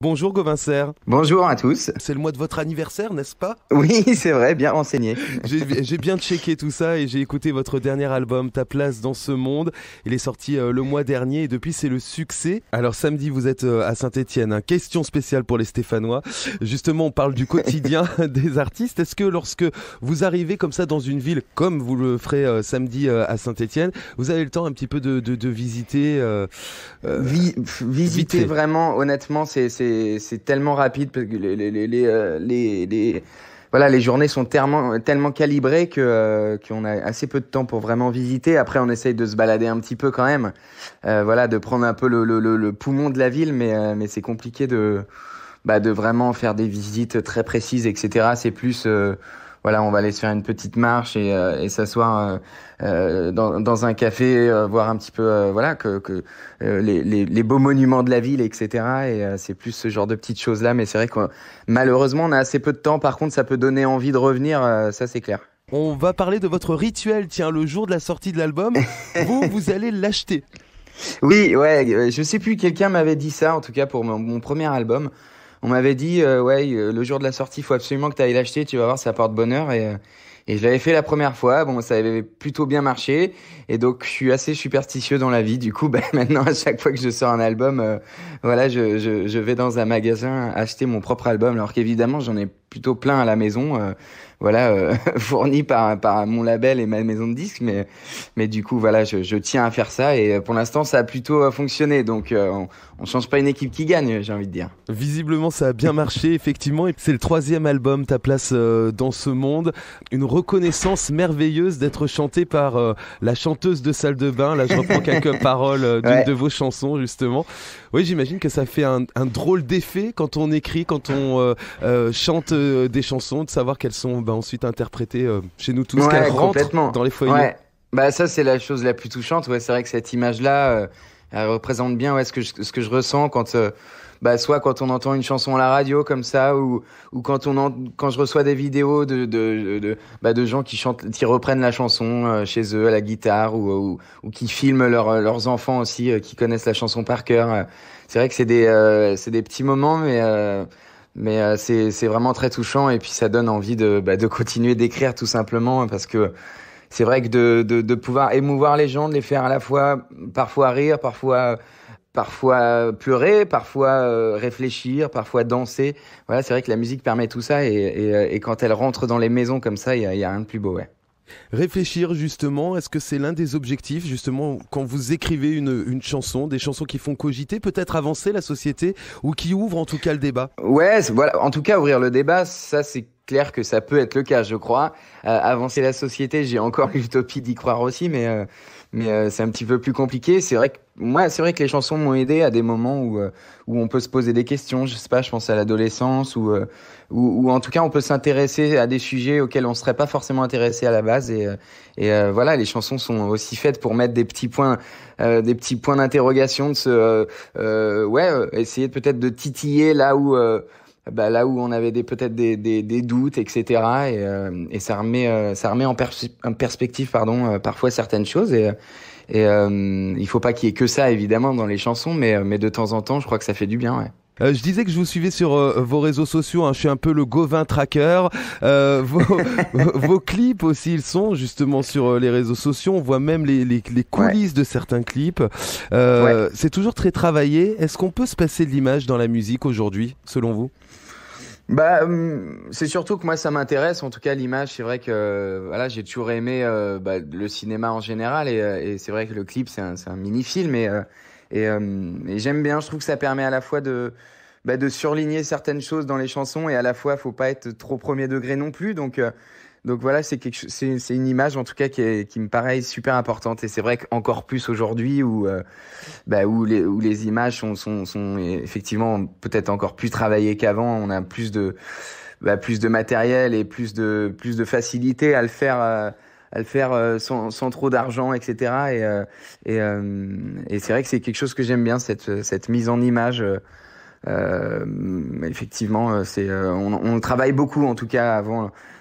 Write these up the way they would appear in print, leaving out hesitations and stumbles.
Bonjour Gauvin Serre, Bonjour à tous. c'est le mois de votre anniversaire, n'est-ce pas? Oui, c'est vrai, bien renseigné. J'ai bien checké tout ça et j'ai écouté votre dernier album, Ta place dans ce monde. Il est sorti le mois dernier et depuis c'est le succès. Alors samedi vous êtes à Saint-Étienne, hein. Question spéciale pour les Stéphanois. Justement on parle du quotidien des artistes. Est-ce que lorsque vous arrivez comme ça dans une ville, comme vous le ferez samedi à Saint-Étienne, vous avez le temps un petit peu de visiter euh, vite Visiter fait? vraiment, honnêtement, c'est tellement rapide parce que voilà, les journées sont tellement calibrées qu'on a assez peu de temps pour vraiment visiter. Après, on essaye de se balader un petit peu quand même, voilà, de prendre un peu le poumon de la ville, mais c'est compliqué de vraiment faire des visites très précises, etc. C'est plus voilà, on va aller se faire une petite marche et s'asseoir dans un café, voir un petit peu voilà que les beaux monuments de la ville, etc. Et c'est plus ce genre de petites choses-là. Mais c'est vrai que malheureusement, on a assez peu de temps. Par contre, ça peut donner envie de revenir, ça c'est clair. On va parler de votre rituel, tiens, le jour de la sortie de l'album, vous allez l'acheter. Oui, ouais, je sais plus, quelqu'un m'avait dit ça, en tout cas pour mon premier album. On m'avait dit, ouais, le jour de la sortie, il faut absolument que tu ailles l'acheter, tu vas voir, ça porte bonheur. Et je l'avais fait la première fois, bon, ça avait plutôt bien marché. Et donc, je suis assez superstitieux dans la vie. Du coup, bah, maintenant, à chaque fois que je sors un album, voilà, je vais dans un magasin acheter mon propre album. Alors qu'évidemment, j'en ai plutôt plein à la maison, voilà, fourni par mon label et ma maison de disques. Mais du coup, voilà, je tiens à faire ça. Et pour l'instant, ça a plutôt fonctionné. Donc, on change pas une équipe qui gagne, j'ai envie de dire. Visiblement, ça a bien marché, effectivement. Et c'est le troisième album, Ta place dans ce monde. Une reconnaissance merveilleuse d'être chanté par la chanteuse de salle de bain. Là, je reprends quelques paroles d'une de Ouais. vos chansons, justement. Oui, j'imagine que ça fait un drôle d'effet quand on écrit, quand on chante des chansons, de savoir qu'elles sont ensuite interprétées chez nous tous, qu'elles Ouais, rentrent complètement. dans les foyers. Ouais. Bah ça c'est la chose la plus touchante. Ouais, c'est vrai que cette image-là, elle représente bien ouais ce que je ressens quand bah soit quand on entend une chanson à la radio comme ça ou quand je reçois des vidéos de gens qui chantent qui reprennent la chanson chez eux à la guitare ou qui filment leurs enfants aussi qui connaissent la chanson par cœur. C'est vrai que c'est des petits moments mais c'est vraiment très touchant et puis ça donne envie de continuer d'écrire tout simplement parce que c'est vrai que de pouvoir émouvoir les gens, de les faire à la fois parfois rire, parfois pleurer, parfois réfléchir, parfois danser. Voilà, c'est vrai que la musique permet tout ça et quand elle rentre dans les maisons comme ça, il y a rien de plus beau, ouais. Réfléchir justement, est-ce que c'est l'un des objectifs justement quand vous écrivez une chanson, des chansons qui font cogiter, peut-être avancer la société ou qui ouvrent en tout cas le débat? Ouais, voilà. En tout cas, ouvrir le débat, ça c'est clair que ça peut être le cas, je crois. Avancer la société, j'ai encore l'utopie d'y croire aussi, mais c'est un petit peu plus compliqué. C'est vrai que moi, c'est vrai que les chansons m'ont aidé à des moments où on peut se poser des questions. Je sais pas, je pense à l'adolescence ou en tout cas on peut s'intéresser à des sujets auxquels on serait pas forcément intéressé à la base. Voilà, les chansons sont aussi faites pour mettre des petits points d'interrogation, essayer peut-être de titiller là où on avait peut-être des doutes, etc. Et ça remet en perspective, pardon, parfois certaines choses. Il faut pas qu'il y ait que ça, évidemment, dans les chansons, mais de temps en temps, je crois que ça fait du bien, ouais. Je disais que je vous suivais sur vos réseaux sociaux, hein, je suis un peu le Gauvin tracker. Vos clips aussi, ils sont justement sur les réseaux sociaux. On voit même les Ouais, coulisses de certains clips. ouais. C'est toujours très travaillé. Est-ce qu'on peut se passer de l'image dans la musique aujourd'hui, selon vous? Bah, c'est surtout que moi ça m'intéresse. En tout cas, l'image, c'est vrai que voilà, j'ai toujours aimé le cinéma en général et c'est vrai que le clip c'est un mini-film et j'aime bien. Je trouve que ça permet à la fois de surligner certaines choses dans les chansons et à la fois faut pas être trop premier degré non plus. Donc voilà, c'est une image en tout cas qui me paraît super importante et c'est vrai qu'encore plus aujourd'hui où les images sont effectivement peut-être encore plus travaillées qu'avant. On a plus de matériel et plus de facilité à le faire sans trop d'argent, etc. Et c'est vrai que c'est quelque chose que j'aime bien, cette mise en image. Effectivement, on travaille beaucoup, en tout cas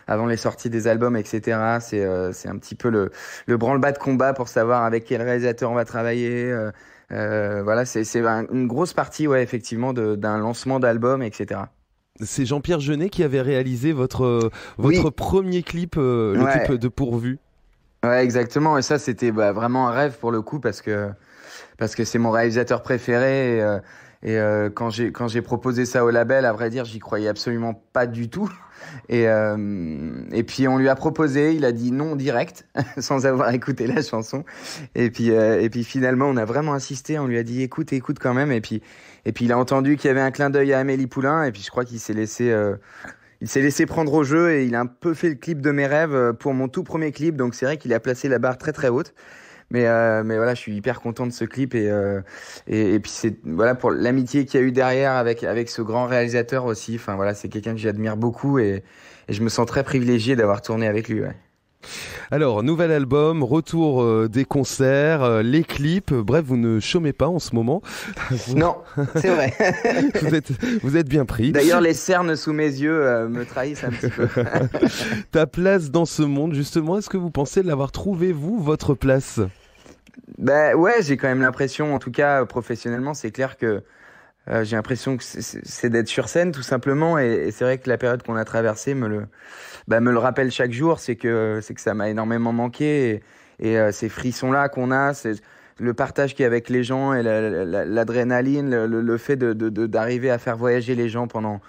avant les sorties des albums, etc. C'est un petit peu le branle-bas de combat pour savoir avec quel réalisateur on va travailler. Voilà, c'est une grosse partie, ouais, effectivement, d'un lancement d'album, etc. C'est Jean-Pierre Jeunet qui avait réalisé votre Oui. premier clip, le Ouais. clip de Pourvu. Ouais, exactement. Et ça, c'était vraiment un rêve pour le coup parce que c'est mon réalisateur préféré. Quand j'ai proposé ça au label, à vrai dire, j'y croyais absolument pas du tout. Et puis on lui a proposé, il a dit non direct, sans avoir écouté la chanson. Et puis finalement, on a vraiment insisté. On lui a dit écoute quand même. Et puis il a entendu qu'il y avait un clin d'œil à Amélie Poulain. Et puis je crois qu'il s'est laissé prendre au jeu et il a un peu fait le clip de mes rêves pour mon tout premier clip. Donc c'est vrai qu'il a placé la barre très très haute. Mais voilà, je suis hyper content de ce clip et puis c'est voilà pour l'amitié qu'il y a eu derrière avec ce grand réalisateur aussi. Enfin voilà, c'est quelqu'un que j'admire beaucoup et je me sens très privilégié d'avoir tourné avec lui. Ouais. Alors, nouvel album, retour des concerts, les clips, bref, vous ne chômez pas en ce moment. Non, c'est vrai. vous êtes bien pris. D'ailleurs, les cernes sous mes yeux me trahissent un petit peu. Ta place dans ce monde, justement, est-ce que vous pensez l'avoir trouvé, vous, votre place ? Ouais, j'ai quand même l'impression, en tout cas professionnellement, c'est clair que j'ai l'impression que c'est d'être sur scène tout simplement et c'est vrai que la période qu'on a traversée me le rappelle chaque jour, c'est que ça m'a énormément manqué et ces frissons-là qu'on a, c'est le partage qu'il y a avec les gens et l'adrénaline, le fait d'arriver à faire voyager les gens pendant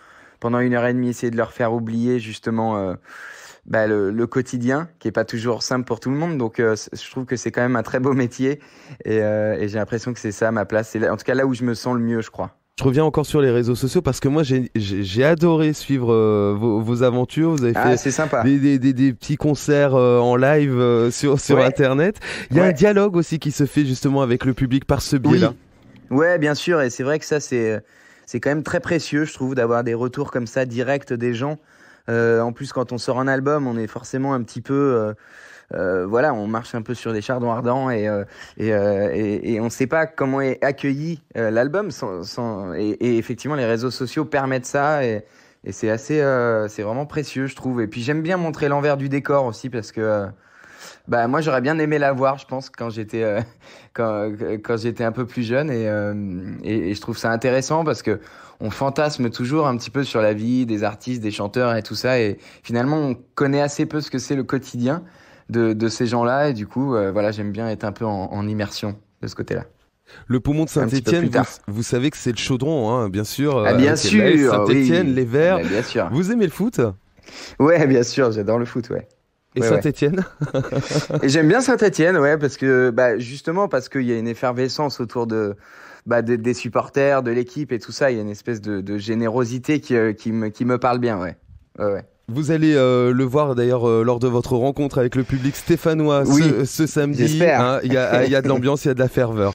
1 heure et demie, essayer de leur faire oublier justement le quotidien qui est pas toujours simple pour tout le monde. Donc je trouve que c'est quand même un très beau métier et j'ai l'impression que c'est ça ma place. C'est en tout cas là où je me sens le mieux, je crois. Je reviens encore sur les réseaux sociaux parce que moi j'ai adoré suivre vos aventures. Vous avez fait C'est sympa. des petits concerts en live sur Ouais. Internet. Il y a un dialogue aussi qui se fait justement avec le public par ce biais-là. Oui. Ouais, bien sûr. Et c'est vrai que ça, c'est quand même très précieux, je trouve, d'avoir des retours comme ça directs des gens. En plus, quand on sort un album, on est forcément un petit peu... voilà, on marche un peu sur des chardons ardents et on ne sait pas comment est accueilli l'album et effectivement les réseaux sociaux permettent ça et c'est c'est vraiment précieux, je trouve. Et puis j'aime bien montrer l'envers du décor aussi parce que moi j'aurais bien aimé la voir, je pense, quand j'étais quand j'étais un peu plus jeune et je trouve ça intéressant parce que on fantasme toujours un petit peu sur la vie des artistes, des chanteurs et tout ça et finalement on connaît assez peu ce que c'est le quotidien de ces gens-là et du coup voilà, j'aime bien être un peu en immersion de ce côté-là. Le poumon de Saint-Étienne, tard. vous savez que c'est le chaudron, hein, bien sûr. Bien avec sûr, l'AS Saint-Étienne, oui. les Verts. Bien sûr. Vous aimez le foot ? Ouais, bien sûr, j'adore le foot, ouais. Et Ouais, Saint-Étienne ? Et j'aime bien Saint-Étienne, ouais, parce que justement parce qu'il y a une effervescence autour des supporters, de l'équipe et tout ça. Il y a une espèce de générosité qui me parle bien, ouais. Ouais. Vous allez le voir d'ailleurs lors de votre rencontre avec le public stéphanois Oui, ce samedi. j'espère. Hein, il y a de l'ambiance, il y a de la ferveur.